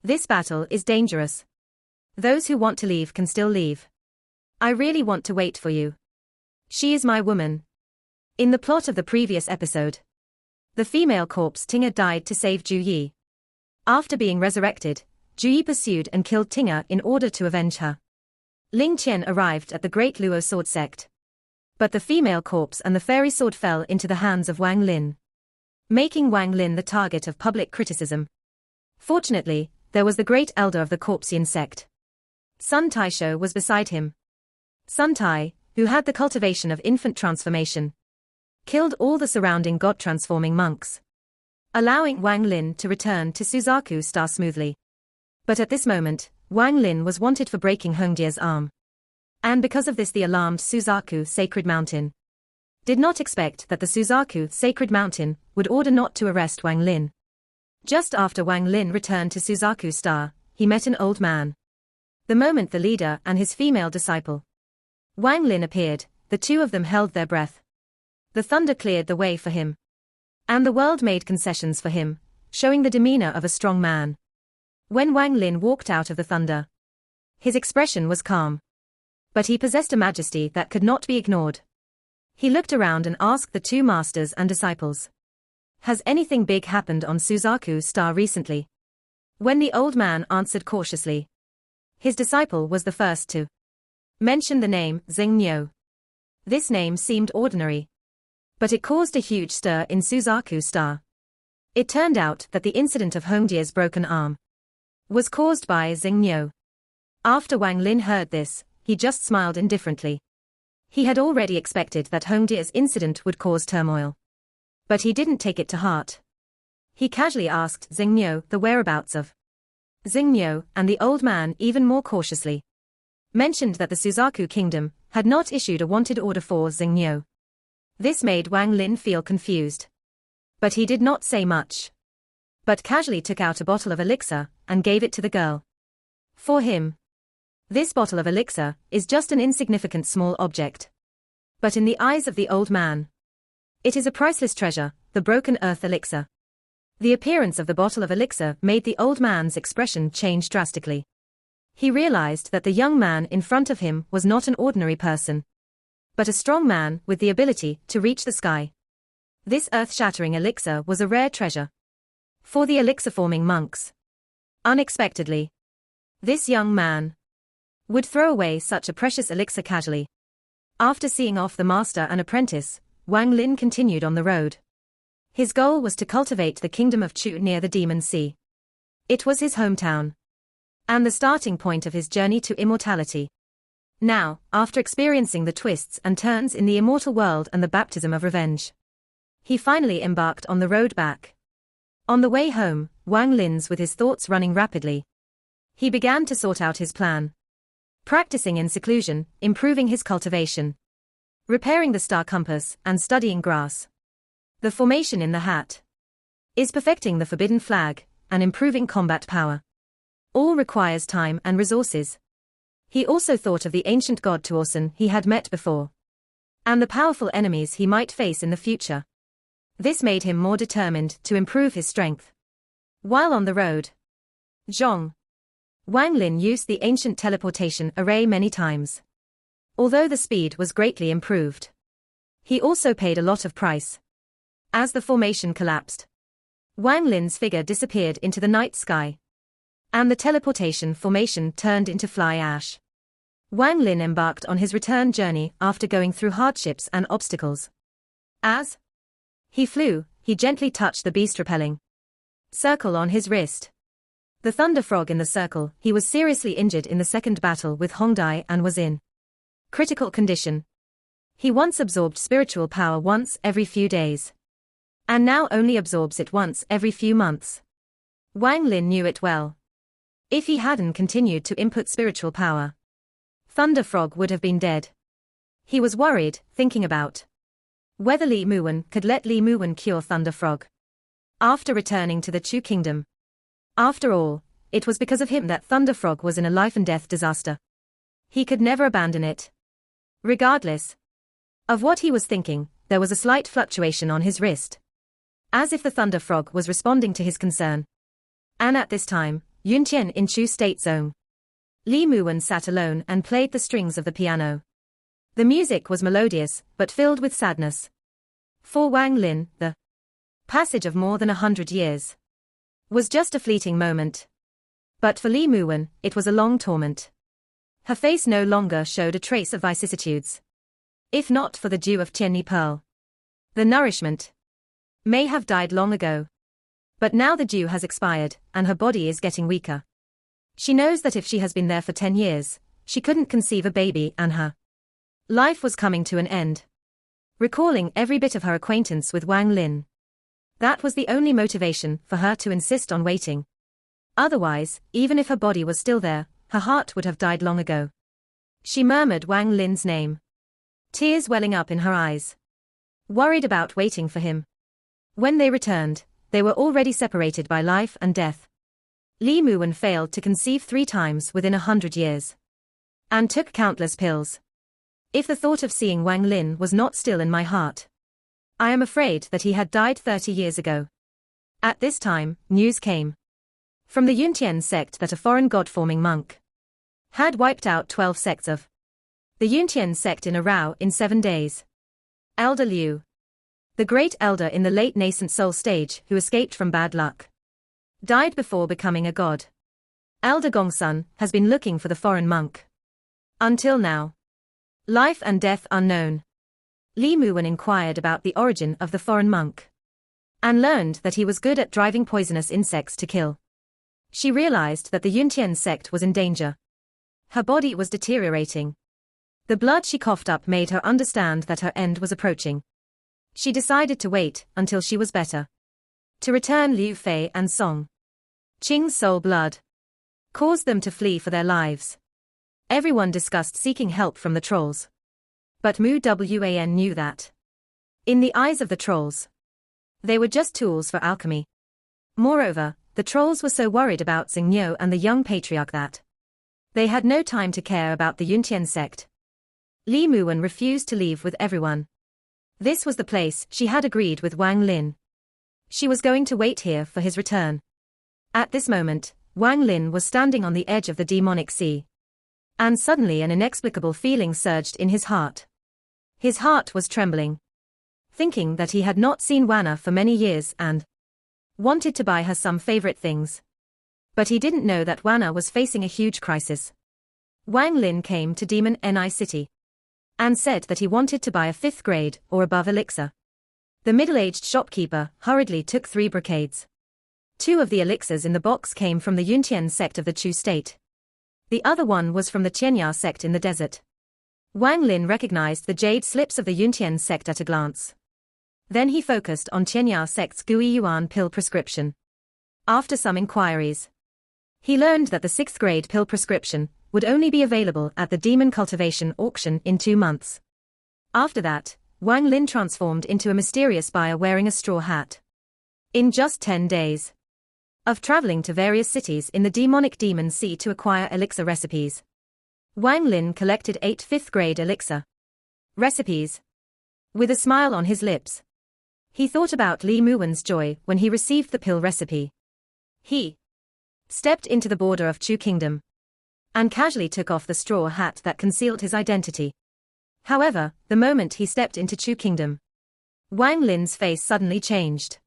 This battle is dangerous. Those who want to leave can still leave. I really want to wait for you. She is my woman. In the plot of the previous episode, the female corpse Tinga died to save Ju Yi. After being resurrected, Ju Yi pursued and killed Tinga in order to avenge her. Ling Qian arrived at the Great Luo Sword Sect. But the female corpse and the fairy sword fell into the hands of Wang Lin, making Wang Lin the target of public criticism. Fortunately, there was the great elder of the Yuntian Sect. Sun Taisho was beside him. Sun Tai, who had the cultivation of infant transformation, killed all the surrounding god-transforming monks, allowing Wang Lin to return to Suzaku Star smoothly. But at this moment, Wang Lin was wanted for breaking Hongjia's arm. And because of this the alarmed Suzaku Sacred Mountain did not expect that the Suzaku Sacred Mountain would order not to arrest Wang Lin. Just after Wang Lin returned to Suzaku Star, he met an old man. The moment the leader and his female disciple, Wang Lin, appeared, the two of them held their breath. The thunder cleared the way for him. And the world made concessions for him, showing the demeanor of a strong man. When Wang Lin walked out of the thunder, his expression was calm. But he possessed a majesty that could not be ignored. He looked around and asked the two masters and disciples, "Has anything big happened on Suzaku Star recently?" When the old man answered cautiously, his disciple was the first to mention the name Xingniu. This name seemed ordinary, but it caused a huge stir in Suzaku Star. It turned out that the incident of Hongjia's broken arm was caused by Xingniu. After Wang Lin heard this, he just smiled indifferently. He had already expected that Hongjia's incident would cause turmoil. But he didn't take it to heart. He casually asked Xingniu the whereabouts of Xingniu, and the old man even more cautiously mentioned that the Suzaku Kingdom had not issued a wanted order for Xingniu. This made Wang Lin feel confused. But he did not say much, but casually took out a bottle of elixir and gave it to the girl. For him, this bottle of elixir is just an insignificant small object. But in the eyes of the old man, it is a priceless treasure, the broken earth elixir. The appearance of the bottle of elixir made the old man's expression change drastically. He realized that the young man in front of him was not an ordinary person, but a strong man with the ability to reach the sky. This earth-shattering elixir was a rare treasure for the elixir-forming monks. Unexpectedly, this young man would throw away such a precious elixir casually. After seeing off the master and apprentice, Wang Lin continued on the road. His goal was to cultivate the kingdom of Chu near the Demon Sea. It was his hometown, and the starting point of his journey to immortality. Now, after experiencing the twists and turns in the immortal world and the baptism of revenge, he finally embarked on the road back. On the way home, Wang Lin's with his thoughts running rapidly, he began to sort out his plan. Practicing in seclusion, improving his cultivation, repairing the star compass, and studying grass. The formation in the hat is perfecting the forbidden flag, and improving combat power. All requires time and resources. He also thought of the ancient god Tuosan he had met before, and the powerful enemies he might face in the future. This made him more determined to improve his strength. While on the road, Wang Lin used the ancient teleportation array many times. Although the speed was greatly improved, he also paid a lot of price. As the formation collapsed, Wang Lin's figure disappeared into the night sky, and the teleportation formation turned into fly ash. Wang Lin embarked on his return journey after going through hardships and obstacles. As he flew, he gently touched the beast-repelling circle on his wrist. The thunder frog in the circle, he was seriously injured in the second battle with Hongdai and was in critical condition. He once absorbed spiritual power once every few days, and now only absorbs it once every few months. Wang Lin knew it well. If he hadn't continued to input spiritual power, Thunder Frog would have been dead. He was worried, thinking about whether Li Muwan could let Li Muwan cure Thunder Frog after returning to the Chu Kingdom. After all, it was because of him that Thunder Frog was in a life-and-death disaster. He could never abandon it. Regardless of what he was thinking, there was a slight fluctuation on his wrist, as if the Thunder Frog was responding to his concern. And at this time, Yuntian in Chu State Zone. Li Muwan sat alone and played the strings of the piano. The music was melodious, but filled with sadness. For Wang Lin, the passage of more than 100 years was just a fleeting moment. But for Li Muwan, it was a long torment. Her face no longer showed a trace of vicissitudes. If not for the dew of Tianni Pearl, the nourishment may have died long ago. But now the dew has expired, and her body is getting weaker. She knows that if she has been there for 10 years, she couldn't conceive a baby and her life was coming to an end. Recalling every bit of her acquaintance with Wang Lin, that was the only motivation for her to insist on waiting. Otherwise, even if her body was still there, her heart would have died long ago. She murmured Wang Lin's name, tears welling up in her eyes, worried about waiting for him. When they returned, they were already separated by life and death. Li Muwan failed to conceive 3 times within 100 years. And took countless pills. If the thought of seeing Wang Lin was not still in my heart, I am afraid that he had died 30 years ago. At this time, news came from the Yuntian Sect that a foreign god-forming monk had wiped out 12 sects of the Yuntian Sect in a row in 7 days. Elder Liu, the great elder in the late nascent soul stage who escaped from bad luck, died before becoming a god. Elder Gongsun has been looking for the foreign monk until now. Life and death unknown. Li Muwan inquired about the origin of the foreign monk and learned that he was good at driving poisonous insects to kill. She realized that the Yuntian Sect was in danger. Her body was deteriorating. The blood she coughed up made her understand that her end was approaching. She decided to wait until she was better. To return Liu Fei and Song Qing's soul blood caused them to flee for their lives. Everyone discussed seeking help from the trolls. But Wan knew that, in the eyes of the trolls, they were just tools for alchemy. Moreover, the trolls were so worried about Xingniu and the young patriarch that they had no time to care about the Yuntian Sect. Li Muwan refused to leave with everyone. This was the place she had agreed with Wang Lin. She was going to wait here for his return. At this moment, Wang Lin was standing on the edge of the demonic sea. And suddenly an inexplicable feeling surged in his heart. His heart was trembling, thinking that he had not seen Wan'er for many years and wanted to buy her some favorite things. But he didn't know that Wan'er was facing a huge crisis. Wang Lin came to Demon Ni City and said that he wanted to buy a 5th grade or above elixir. The middle-aged shopkeeper hurriedly took 3 brocades. 2 of the elixirs in the box came from the Yuntian Sect of the Chu State. The other one was from the Tianyao Sect in the desert. Wang Lin recognized the jade slips of the Yuntian Sect at a glance. Then he focused on Tianyao Sect's Gui Yuan pill prescription. After some inquiries, he learned that the 6th grade pill prescription would only be available at the demon cultivation auction in 2 months. After that, Wang Lin transformed into a mysterious buyer wearing a straw hat. In just 10 days of traveling to various cities in the demonic demon sea to acquire elixir recipes, Wang Lin collected 8 5th grade elixir recipes. With a smile on his lips, he thought about Li Muwan's joy when he received the pill recipe. He stepped into the border of Chu Kingdom and casually took off the straw hat that concealed his identity. However, the moment he stepped into Chu Kingdom, Wang Lin's face suddenly changed.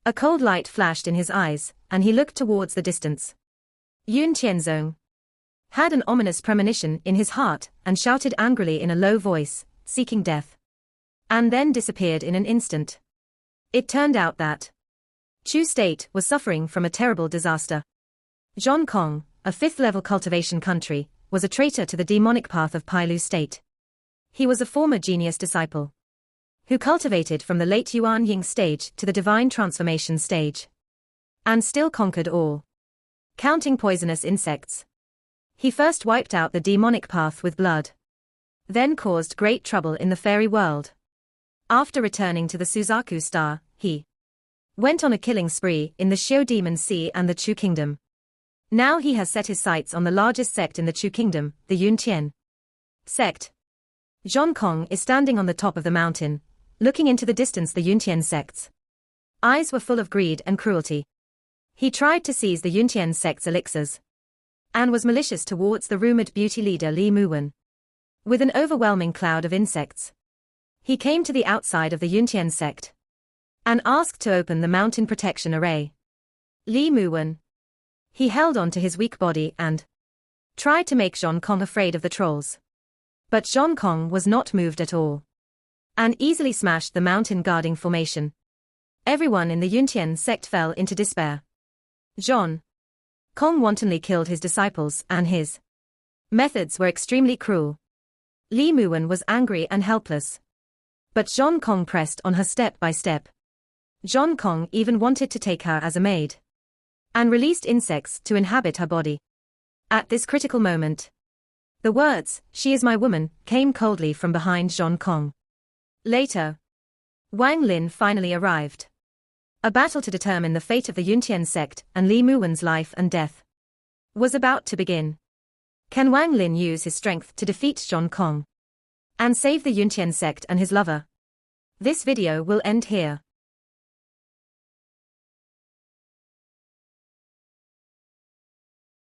A cold light flashed in his eyes, and he looked towards the distance. Yun Tianzong had an ominous premonition in his heart and shouted angrily in a low voice, seeking death, and then disappeared in an instant. It turned out that Chu State was suffering from a terrible disaster. Zhong Kong, a 5th-level cultivation country, was a traitor to the demonic path of Pailu State. He was a former genius disciple who cultivated from the late Yuan Ying stage to the divine transformation stage, and still conquered all, counting poisonous insects. He first wiped out the demonic path with blood, then caused great trouble in the fairy world. After returning to the Suzaku Star, he went on a killing spree in the Xiu Demon Sea and the Chu Kingdom. Now he has set his sights on the largest sect in the Chu Kingdom, the Yuntian Sect. Zhong Kong is standing on the top of the mountain, looking into the distance. The Yuntian Sect's eyes were full of greed and cruelty. He tried to seize the Yuntian Sect's elixirs and was malicious towards the rumored beauty leader Li Muwan. With an overwhelming cloud of insects, he came to the outside of the Yuntian Sect and asked to open the mountain protection array. Li Muwan. He held on to his weak body and tried to make Zhong Kong afraid of the trolls. But Zhong Kong was not moved at all and easily smashed the mountain guarding formation. Everyone in the Yuntian Sect fell into despair. Zhong Kong wantonly killed his disciples and his methods were extremely cruel. Li Muwan was angry and helpless. But Zhong Kong pressed on her step by step. Zhong Kong even wanted to take her as a maid and released insects to inhabit her body. At this critical moment, the words, "She is my woman," came coldly from behind Zhong Kong. Later, Wang Lin finally arrived. A battle to determine the fate of the Yuntian Sect and Li Muwan's life and death was about to begin. Can Wang Lin use his strength to defeat Zhong Kong and save the Yuntian Sect and his lover? This video will end here.